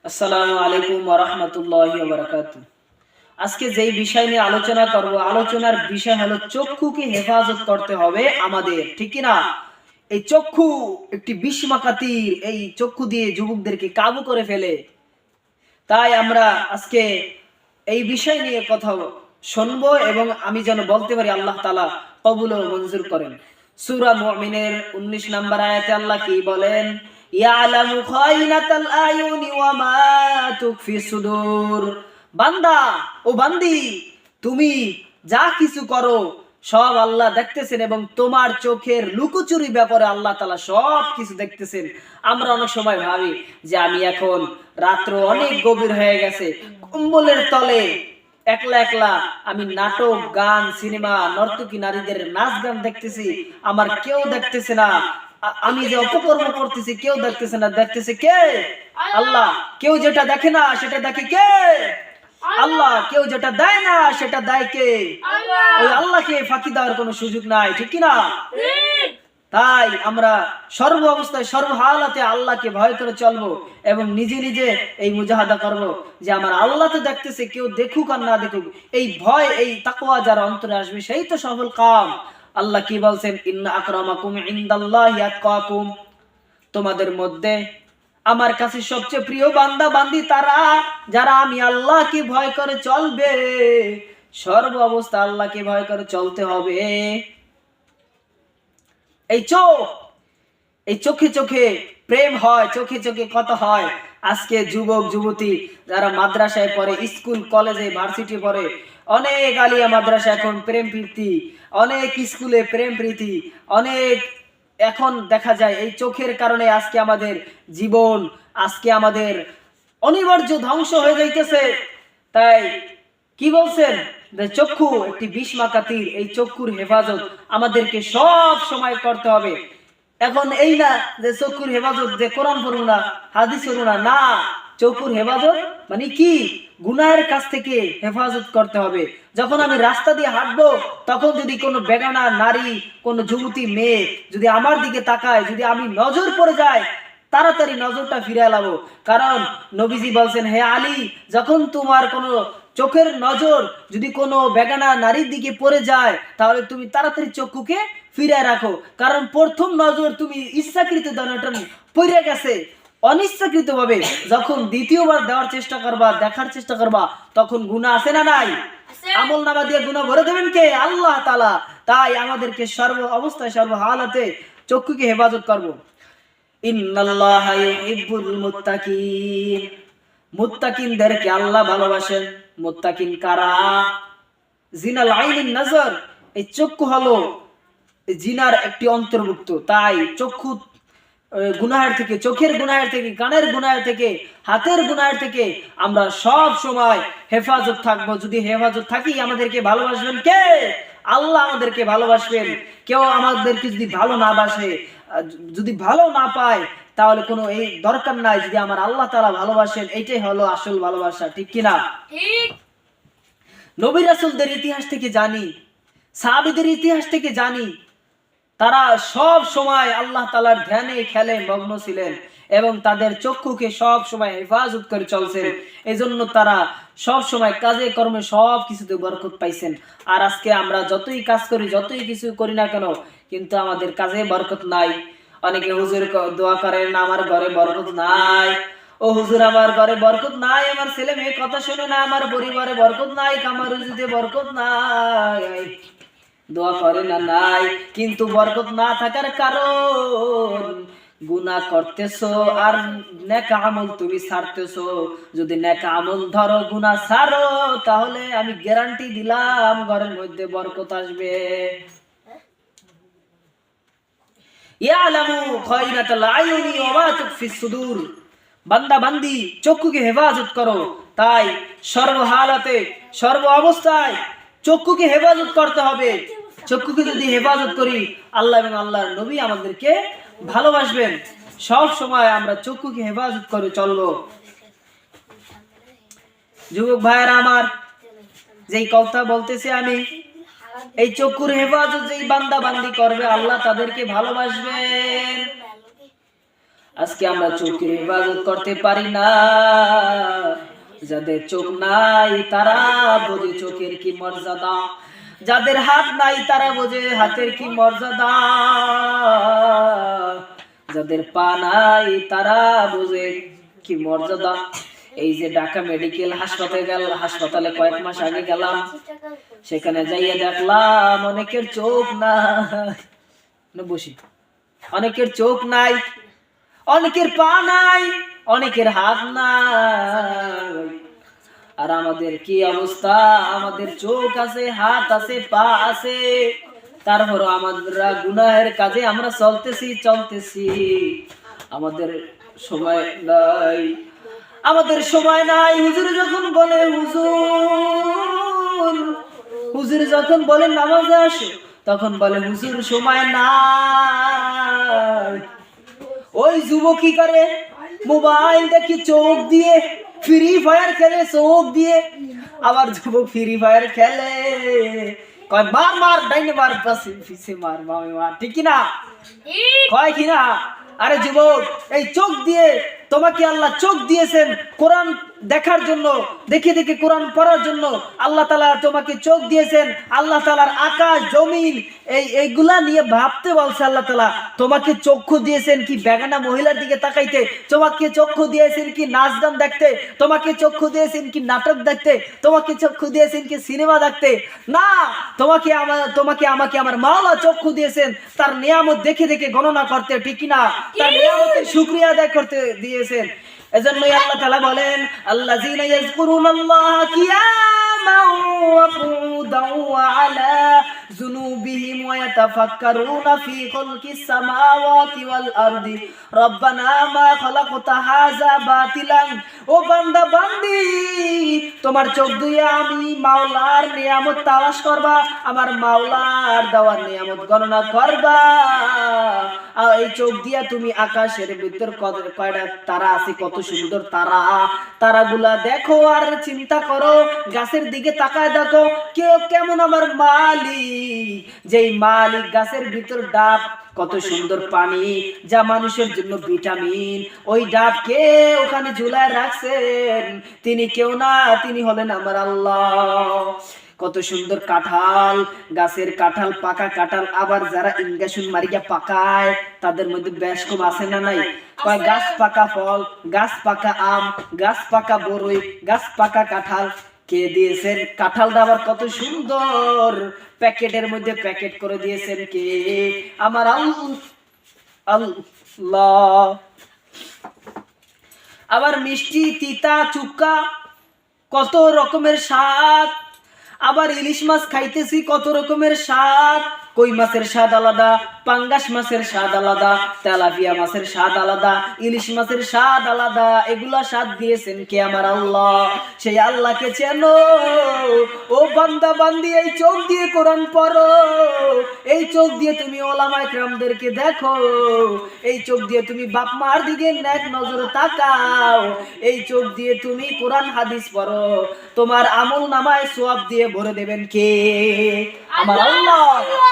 আসসালামু আলাইকুম ওয়া রাহমাতুল্লাহি ওয়া বারাকাতুহু। আজকে যেই বিষয় নিয়ে আলোচনা করব, আলোচনার বিষয় হলো চক্ষুকে হেফাজত করতে হবে আমাদের, ঠিক কি না? এই চক্ষু একটি বিস্মাকাতির, এই চক্ষু দিয়ে যুবকদেরকে কাবু করে ফেলে। তাই আমরা আজকে এই বিষয় নিয়ে কথা শুনবো এবং আমি যেন বলতে পারি আল্লাহ তাআলা কবুল ও মঞ্জুর করেন। সূরা মুমিনের 19 নম্বর আয়াতে আল্লাহ কি বলেন? ইয়ালামু খাইনাতাল আয়ুনি ওয়া মা তুখফি সুদূর। বান্দা ও বান্দি, তুমি যা কিছু করো সব আল্লাহ দেখতেছেন এবং তোমার চোখের লুকোচুরি ব্যাপারে আল্লাহ তাআলা সব কিছু দেখতেছেন। আমরা অনেক সময় ভাবি যে আমি এখন রাত্র অনেক গভীর হয়ে গেছে, কম্বলের তলে একলা একলা আমি নাটক, গান, সিনেমা, নর্তকী নারীদের নাচ গান দেখতেছি, আমার কেউ দেখতেছে না। আমি যে অপকর্ম করতেছি কেউ দেখতেছে না, দেখতেছে কে? আল্লাহ। কেউ যেটা দেখে না সেটা দেখে কে? আল্লাহ। কেউ যেটা দেয় না সেটা দেয় কে? ওই আল্লাহকে ফাঁকি দেওয়ার কোনো সুযোগ নাই, ঠিক কি না? তাই আমরা সর্ব অবস্থায় সর্ব হালাতে আল্লাহকে ভয় করে চলবো এবং নিজে নিজে এই মুজাহাদা করব যে আমার আল্লাহ তো দেখতেছে, কেউ দেখুক আর না দেখুক, এই ভয় এই তাকওয়া যার অন্তরে আসবে সেই তো সফল কাম। আল্লাহ কি বলছেন? ইন্না আকরামাকুম ইনদাল্লাহি আতকাকুম। তোমাদের মধ্যে আমার কাছে সবচেয়ে প্রিয় বান্দা বান্দি তারা যারা আমি আল্লাহকে ভয় করে চলবে। সর্ব অবস্থা আল্লাহকে ভয় করে চলতে হবে। এই চোখ, এই চোখে চোখে প্রেম হয়, চোখে চোখে কথা হয়। আজকে যুবক যুবতী যারা মাদ্রাসায় পড়ে, স্কুল কলেজে ভার্সিটি পড়ে, অনেক আলিয়া মাদ্রাসা এখন প্রেম প্রীতি, অনেক স্কুলে প্রেম প্রীতি, অনেক এখন দেখা যায় এই চোখের কারণে আজকে আমাদের জীবন, আজকে আমাদের অনিবার্য ধ্বংস হয়ে যাইতেছে। তাই কি বলছেন? চক্ষু একটি বিস্মাকাতির, এই চক্ষুর হেফাজত আমাদেরকে সব সময় করতে হবে। এখন এই না যে চক্ষুর হেফাজত যে কোরআন পড়বো না, হাদিস পড়বো না, না। চক্ষুর হেফাজত মানে কি? গুনাহের কাছ থেকে হেফাজত করতে হবে। যখন আমি রাস্তা দিয়ে হাঁটবো তখন যদি কোনো বেগানা নারী, কোনো যুবতী মেয়ে যদি আমার দিকে তাকায়, যদি আমি নজর পড়ে যায়, তাড়াতাড়ি নজরটা ফিরে লাবো। কারণ নবীজি বলছেন, হে আলী, যখন তোমার কোনো চোখের নজর যদি কোনো বেগানা নারীর দিকে পড়ে যায় তাহলে তুমি তাড়াতাড়ি চক্ষুকে ফিরে রাখো। কারণ প্রথম নজর তুমি ইচ্ছাকৃত দানাটা পড়ে গেছে, অনিচ্ছাকৃত ভাবে যখন দ্বিতীয়বার দেওয়ার চেষ্টা করবা, দেখার চেষ্টা করবা, তখন গুনাহ আছে না নাই? আমল নামা দিয়ে গুনাহ ভরে দেবেন কে? আল্লাহ তাআলা। তাই আমাদেরকে সর্ব অবস্থায় সর্ব হালাতে চক্ষুকে হেফাজত করব। ইন্নাল্লাহা ইউহিব্বুল মুত্তাকিন। মুত্তাকিনদেরকে আল্লাহ ভালোবাসেন। মুত্তাকিন কারা? জিনাল আইনিন নজর। এই চক্ষু হলো জিনার একটি অন্তর্ভুক্ত। তাই চক্ষু গুনাহের থেকে, চোখের গুনাহের থেকে, কানের গুনাহের থেকে, হাতের গুনাহের থেকে আমরা সব সময় হেফাজত থাকবো। যদি হেফাজত থাকি আমাদেরকে ভালোবাসবেন কে? আল্লাহ আমাদেরকে ভালোবাসবেন। কেউ আমাদেরকে যদি ভালো না বাসে, যদি ভালো না পায়, তাহলে কোনো এই দরকার নাই। যদি আমার আল্লাহ তাআলা ভালোবাসেন, এইটাই হলো আসল ভালোবাসা, ঠিক কিনা? ঠিক। নবী রাসূলদের ইতিহাস থেকে জানি, সাহাবীদের ইতিহাস থেকে জানি, তারা সব সময় আল্লাহ তাআলার ধ্যানে খেলে মগ্ন ছিলেন এবং তাদের চক্ষুকে সব সময় হেফাজত করে চলছেন। এজন্য তারা সব সময় কাজে কর্মে সব কিছুতে বরকত পাইছেন। আর আজকে আমরা যতই কাজ করি, যতই কিছু করি না কেন, কিন্তু আমাদের কাজে বরকত নাই। অনেকে হুজুর দোয়া করেন, আমার ঘরে বরকত নাই। ও হুজুর, আমার ঘরে বরকত নাই, আমার ছেলে মেয়ে কথা শুনে না, আমার পরিবারে বরকত নাই, কামার রুজিতে বরকত নাই। দোয়া করে না নাই, কিন্তু বরকত না থাকার কারণ গুনাহ করতেছো আর নেক আমল তুমি ছাড়তেছো। যদি নেক আমল ধরো, গুনাহ ছাড়ো, তাহলে আমি গ্যারান্টি দিলাম ঘরের মধ্যে বরকত আসবে। ইয়ালামু খাইনাতাল আয়ুনি ওয়া মা তুখফিস সুদূর। বান্দা বান্দি, চক্ষুকে হেফাজত করো। তাই সর্ব হালাতে সর্ব অবস্থায় চক্ষুকে হেফাজত করতে হবে। চক্ষুকে যদি হেফাজত করি, আল্লাহ এবং আল্লাহর নবী আমাদেরকে ভালোবাসবেন। সব সময় আমরা চক্ষুকে হেফাজত করে চলবো। যুবক ভাইয়েরা আমার, যেই কথা বলতেছি আমি, এই চক্ষুর হেফাজত যেই বান্দা বান্দি করবে, আল্লাহ তাদেরকে ভালোবাসবেন। আজকে আমরা চোখের ইবাদত করতে পারি না। যাদের চোখ নাই তারা বোঝে চোখের কি মর্যাদা, যাদের হাত নাই তারা বোঝে হাতের কি মর্যাদা, যাদের পা নাই তারা বোঝে কি মর্যাদা। এই যে ঢাকা মেডিকেল হাসপাতালে কয়েক মাস আগে গেলাম, সেখানে যাইয়া দেখলাম অনেকের চোখ নাই, বসি, অনেকের চোখ নাই, অনেকের পা নাই, অনেকের হাত নাই। আর আমাদের কি অবস্থা? আমাদের চোখ আছে, হাত আছে, পা আছে, তারপরও আমরা গুনাহের কাজে আমরা চলতেছি। আমাদের সময় নাই, আমাদের সময় নাই। হুজুর যখন বলে হুজুর যখন বলে নামাজে আসো, তখন বলে হুজুর সময় নাই। ওই যুবক কি করে? মোবাইল দেখি চোখ দিয়ে, ফ্রি ফায়ার খেলে চোখ দিয়ে। আবার যুবক ফ্রি ফায়ার খেলে, কয় মার মার, ডাইনে মার, পিছে মার, বামে মার, ঠিক কিনা? কয় কিনা? আরে যুবক, এই চোখ দিয়ে তোমাকে আল্লাহ চোখ দিয়েছেন কোরআন দেখার জন্য, দেখে দেখে কোরআন পড়ার জন্য আল্লাহ তাআলা তোমাকে চোখ দিয়েছেন। আল্লাহ তাআলার আকাশ জমিন এইগুলা নিয়ে ভাবতে বলছে আল্লাহ তাআলা। তোমাকে চক্ষু দিয়েছেন কি বেগানা মহিলার দিকে তাকাইতে, তোমাকে চক্ষু দিয়েছেন কি নাচ গান দেখতে, তোমাকে চক্ষু দিয়েছেন কি নাটক দেখতে, তোমাকে চক্ষু দিয়েছেন কি সিনেমা দেখতে? না, তোমাকে আমাকে আমার মাওলা চক্ষু দিয়েছেন তার নিয়ামত দেখে দেখে গণনা করতে, ঠিক কিনা? তার নিয়ামতের শুকরিয়া আদায় করতে দিয়েছেন। এজন্যই আল্লাহ তাআলা বলেন, আল্লাযীনা ইয়াযকুরুনাল্লাহা কিয়ামান ওয়া কুউদান ওয়া আলা যুনুবিহিম ওয়া ইয়াতাফাক্কারুনা ফি খালকিস সামাওয়াতি ওয়াল আরদি রব্বানা মা খালাকতা হাযা বাতিলান। ও বান্দা বান্দি, তোমার চোখ দিয়ে আমি মাওলার নিয়ামত তালাশ করবা, আমার মাওলার দেওয়ার নিয়ামত গণনা করবা। আর এই চোখ দিয়া তুমি আকাশের ভিতর কয়টা তারা আছে, কত সুন্দর তারাগুলা দেখো আর চিন্তা করো। গাছের দিকে তাকায় দেখো কেমন আমার মালিক, যেই মালিক গাছের ভিতর ডাব, কত সুন্দর পানি যা মানুষের জন্য ভিটামিন, ওই ডাব কে ওখানে ঝুলায় রাখছেন? তিনি কেউ না, তিনি হলেন আমার আল্লাহ। কত সুন্দর কাঁঠাল, গাছের কাঁঠাল, পাকা কাঁঠাল। আবার যারা ইনজেকশন মারিয়া পাকায় তাদের মধ্যে বেশ কম আছে না নাই? কয় গাছ পাকা ফল, গাছ পাকা আম, গাছ পাকা বরই, গাছ পাকা কাঁঠাল। কে দিয়েছেন? কাঁঠালটা আবার কত সুন্দর প্যাকেটের মধ্যে প্যাকেট করে দিয়েছেন কে? আমার আল্লাহ। আবার মিষ্টি, তিতা, চুক্কা, কত রকমের স্বাদ। আবার ইলিশ মাছ খাইতেছি, কত রকমের স্বাদ। কই মাছের স্বাদ আলাদা, পাঙ্গাস মাছের স্বাদ আলাদা, তেলাপিয়া মাছের স্বাদ আলাদা, ইলিশ মাছের স্বাদ আলাদা। এগুলা স্বাদ দিয়েছেন কে? আমার আল্লাহ। সেই আল্লাহকে চেনো ও বান্দা বান্দি। এই চোখ দিয়ে কোরআন পড়ো, এই চোখ দিয়ে তুমি ওলামায়ে কেরামদেরকে দেখো, এই চোখ দিয়ে তুমি বাপ মার দিকে নেক নজর তাকাও, এই চোখ দিয়ে তুমি কোরআন হাদিস পড়ো। তোমার আমল নামায় সওয়াব দিয়ে ভরে দেবেন কে? আমার আল্লাহ।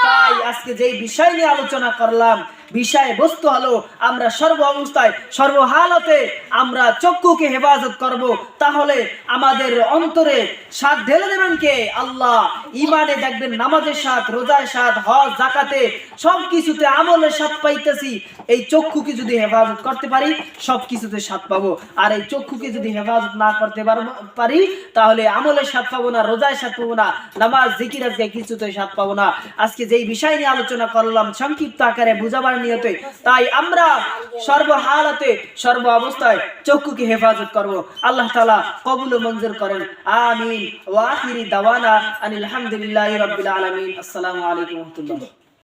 তাই আজকে যেই বিষয় নিয়ে আলোচনা করলাম, বিষয় বস্তু হলো আমরা সর্ব অবস্থায় সর্বহালতে আমরা চক্ষুকে হেফাজত করব। তাহলে আমাদের অন্তরে স্বাদ ঢেলে দেবেন কে? আল্লাহ। ইমানে দেখবেন নামাজের স্বাদ, রোজার স্বাদ, হজ, যাকাতে, সব কিছুতে আমলের স্বাদ পাইতেছি। এই চক্ষুকে যদি হেফাজত করতে পারি সব কিছুতে স্বাদ পাবো। আর এই চক্ষুকে যদি হেফাজত না করতে পারি তাহলে আমলের স্বাদ পাবো না, রোজায় স্বাদ পাবো না, নামাজ, জিকির, আজকে কিছুতে স্বাদ পাবো না। আজকে যেই বিষয় নিয়ে আলোচনা করলাম সংক্ষিপ্ত আকারে বুঝাবার নিয়তে, তাই আমরা সর্বহালতে সর্ব অবস্থায় চক্ষুকে হেফাজত করব। আল্লাহ তাআলা কবুল ও মঞ্জুর করেন, আমিন। ওয়া আখিরি দাওয়ানা আনিল হামদুলিল্লাহি রাব্বিল আলামিন। আসসালামু আলাইকুম ওয়া রাহমাতুল্লাহ।